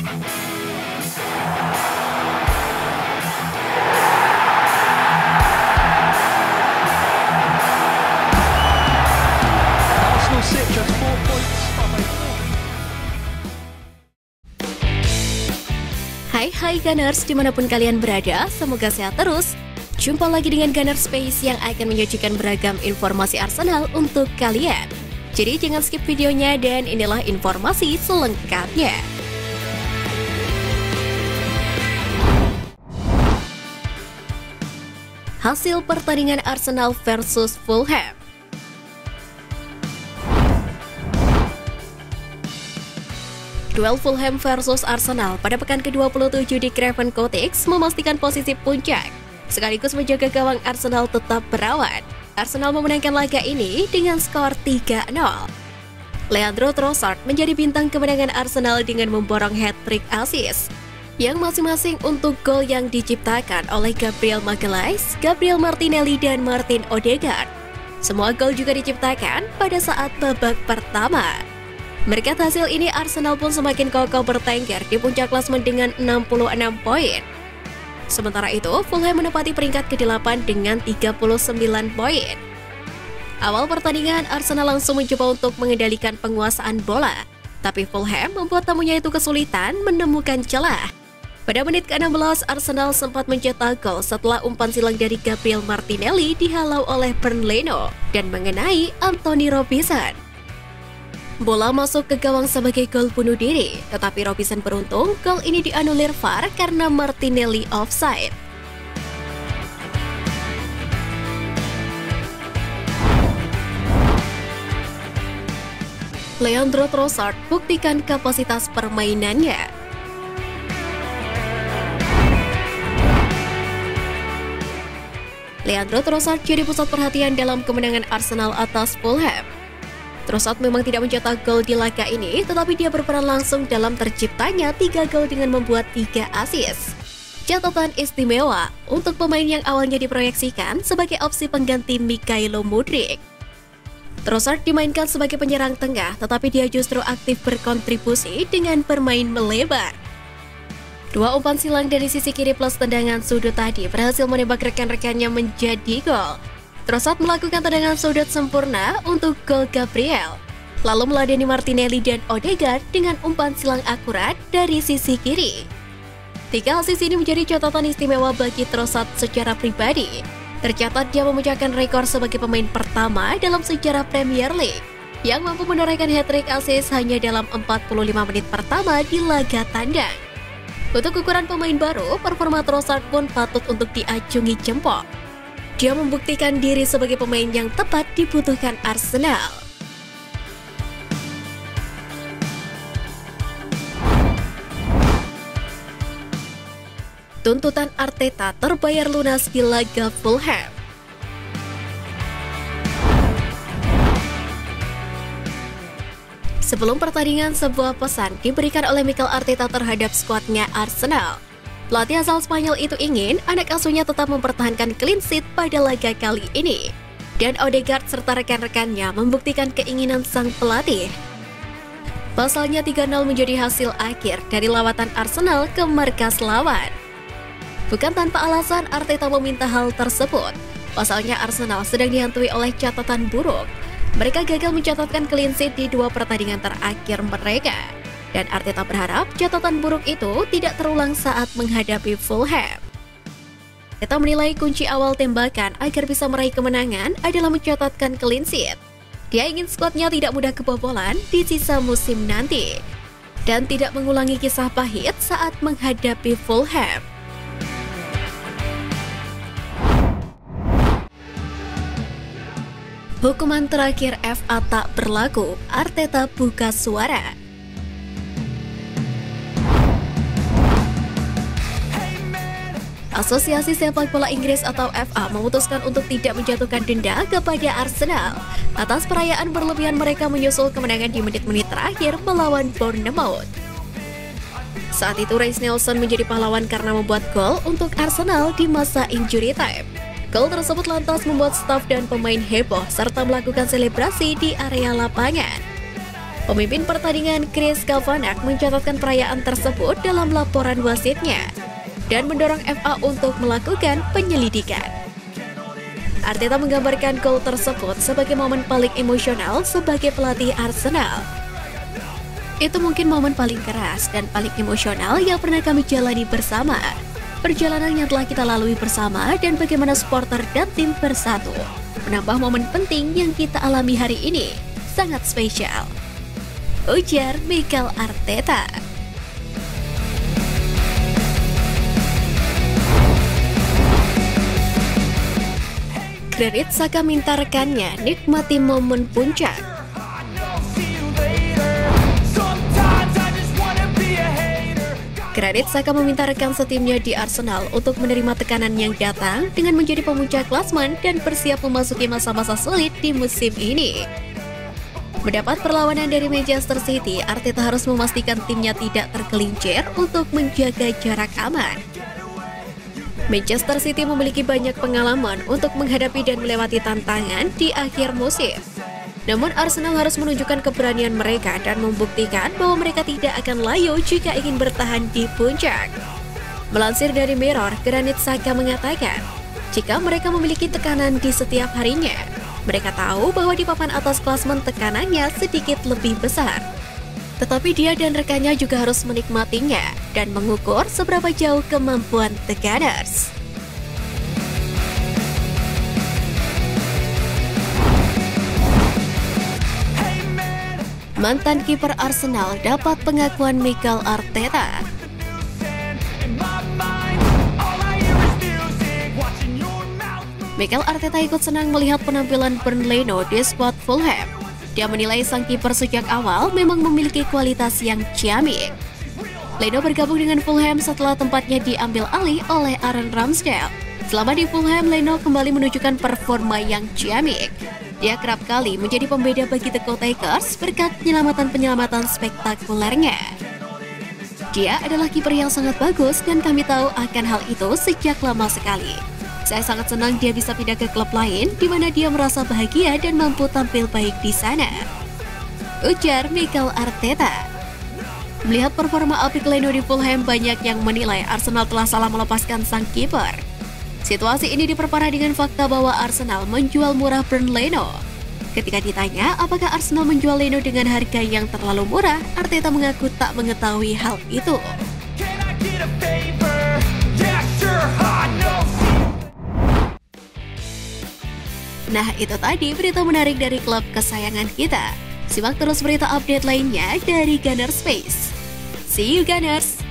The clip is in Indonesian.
Arsenal sit just 4 points from a Hai Gunners, dimanapun kalian berada, semoga sehat terus. Jumpa lagi dengan Gunner Space yang akan menyajikan beragam informasi Arsenal untuk kalian. Jadi jangan skip videonya dan inilah informasi selengkapnya. Hasil pertandingan Arsenal versus Fulham. Duel Fulham versus Arsenal pada pekan ke-27 di Craven Cottage memastikan posisi puncak, sekaligus menjaga gawang Arsenal tetap berawan. Arsenal memenangkan laga ini dengan skor 3-0. Leandro Trossard menjadi bintang kemenangan Arsenal dengan memborong hat-trick assist, yang masing-masing untuk gol yang diciptakan oleh Gabriel Magalhaes, Gabriel Martinelli, dan Martin Odegaard. Semua gol juga diciptakan pada saat babak pertama. Berkat hasil ini, Arsenal pun semakin kokoh bertengger di puncak klasemen dengan 66 poin. Sementara itu, Fulham menempati peringkat ke-8 dengan 39 poin. Awal pertandingan, Arsenal langsung mencoba untuk mengendalikan penguasaan bola, tapi Fulham membuat tamunya itu kesulitan menemukan celah. Pada menit ke-16, Arsenal sempat mencetak gol setelah umpan silang dari Gabriel Martinelli dihalau oleh Bernd Leno dan mengenai Antonee Robinson. Bola masuk ke gawang sebagai gol bunuh diri, tetapi Robinson beruntung gol ini dianulir VAR karena Martinelli offside. Leandro Trossard buktikan kapasitas permainannya. Leandro Trossard jadi pusat perhatian dalam kemenangan Arsenal atas Fulham. Trossard memang tidak mencetak gol di laga ini, tetapi dia berperan langsung dalam terciptanya 3 gol dengan membuat 3 assist. Catatan istimewa untuk pemain yang awalnya diproyeksikan sebagai opsi pengganti Mykhailo Mudryk. Trossard dimainkan sebagai penyerang tengah, tetapi dia justru aktif berkontribusi dengan bermain melebar. 2 umpan silang dari sisi kiri plus tendangan sudut tadi berhasil menembak rekan-rekannya menjadi gol. Trossard melakukan tendangan sudut sempurna untuk gol Gabriel, lalu meladeni Martinelli dan Odegaard dengan umpan silang akurat dari sisi kiri. 3 assist ini menjadi catatan istimewa bagi Trossard secara pribadi. Tercatat dia memecahkan rekor sebagai pemain pertama dalam sejarah Premier League yang mampu menorehkan hat-trick assist hanya dalam 45 menit pertama di laga tandang. Untuk ukuran pemain baru, performa Trossard pun patut untuk diacungi jempol. Dia membuktikan diri sebagai pemain yang tepat dibutuhkan Arsenal. Tuntutan Arteta terbayar lunas di laga Fulham. Sebelum pertandingan, sebuah pesan diberikan oleh Mikel Arteta terhadap skuadnya Arsenal. Pelatih asal Spanyol itu ingin anak asuhnya tetap mempertahankan clean sheet pada laga kali ini. Dan Odegaard serta rekan-rekannya membuktikan keinginan sang pelatih. Pasalnya 3-0 menjadi hasil akhir dari lawatan Arsenal ke markas lawan. Bukan tanpa alasan Arteta meminta hal tersebut. Pasalnya Arsenal sedang dihantui oleh catatan buruk. Mereka gagal mencatatkan clean sheet di 2 pertandingan terakhir mereka. Dan Arteta berharap catatan buruk itu tidak terulang saat menghadapi Fulham. Arteta menilai kunci awal tembakan agar bisa meraih kemenangan adalah mencatatkan clean sheet. Dia ingin skuadnya tidak mudah kebobolan di sisa musim nanti dan tidak mengulangi kisah pahit saat menghadapi Fulham. Hukuman terakhir FA tak berlaku, Arteta buka suara. Asosiasi Sepak Bola Inggris atau FA memutuskan untuk tidak menjatuhkan denda kepada Arsenal atas perayaan berlebihan mereka menyusul kemenangan di menit-menit terakhir melawan Bournemouth. Saat itu Reiss Nelson menjadi pahlawan karena membuat gol untuk Arsenal di masa injury time. Gol tersebut lantas membuat staf dan pemain heboh serta melakukan selebrasi di area lapangan. Pemimpin pertandingan Chris Kavanagh mencatatkan perayaan tersebut dalam laporan wasitnya dan mendorong FA untuk melakukan penyelidikan. Arteta menggambarkan gol tersebut sebagai momen paling emosional sebagai pelatih Arsenal. Itu mungkin momen paling keras dan paling emosional yang pernah kami jalani bersama. Perjalanan yang telah kita lalui bersama dan bagaimana supporter dan tim bersatu menambah momen penting yang kita alami hari ini. Sangat spesial, ujar Mikel Arteta. Granit Xhaka minta rekannya nikmati momen puncak. Granit Xhaka meminta rekan setimnya di Arsenal untuk menerima tekanan yang datang dengan menjadi pemuncak klasemen dan bersiap memasuki masa-masa sulit di musim ini. Mendapat perlawanan dari Manchester City, Arteta harus memastikan timnya tidak tergelincir untuk menjaga jarak aman. Manchester City memiliki banyak pengalaman untuk menghadapi dan melewati tantangan di akhir musim. Namun Arsenal harus menunjukkan keberanian mereka dan membuktikan bahwa mereka tidak akan layu jika ingin bertahan di puncak. Melansir dari Mirror, Granit Xhaka mengatakan, jika mereka memiliki tekanan di setiap harinya, mereka tahu bahwa di papan atas klasemen tekanannya sedikit lebih besar. Tetapi dia dan rekannya juga harus menikmatinya dan mengukur seberapa jauh kemampuan The Gunners. Mantan kiper Arsenal dapat pengakuan Mikel Arteta. Mikel Arteta ikut senang melihat penampilan Bernd Leno di skuad Fulham. Dia menilai sang kiper sejak awal memang memiliki kualitas yang ciamik. Leno bergabung dengan Fulham setelah tempatnya diambil alih oleh Aaron Ramsdale. Selama di Fulham, Leno kembali menunjukkan performa yang ciamik. Dia kerap kali menjadi pembeda bagi The Cottagers berkat penyelamatan-penyelamatan spektakulernya. Dia adalah kiper yang sangat bagus dan kami tahu akan hal itu sejak lama sekali. Saya sangat senang dia bisa pindah ke klub lain di mana dia merasa bahagia dan mampu tampil baik di sana, ujar Mikel Arteta. Melihat performa apik Leno di Fulham, banyak yang menilai Arsenal telah salah melepaskan sang kiper. Situasi ini diperparah dengan fakta bahwa Arsenal menjual murah Bernd Leno. Ketika ditanya apakah Arsenal menjual Leno dengan harga yang terlalu murah, Arteta mengaku tak mengetahui hal itu. Nah, itu tadi berita menarik dari klub kesayangan kita. Simak terus berita update lainnya dari Gunners Space. See you Gunners!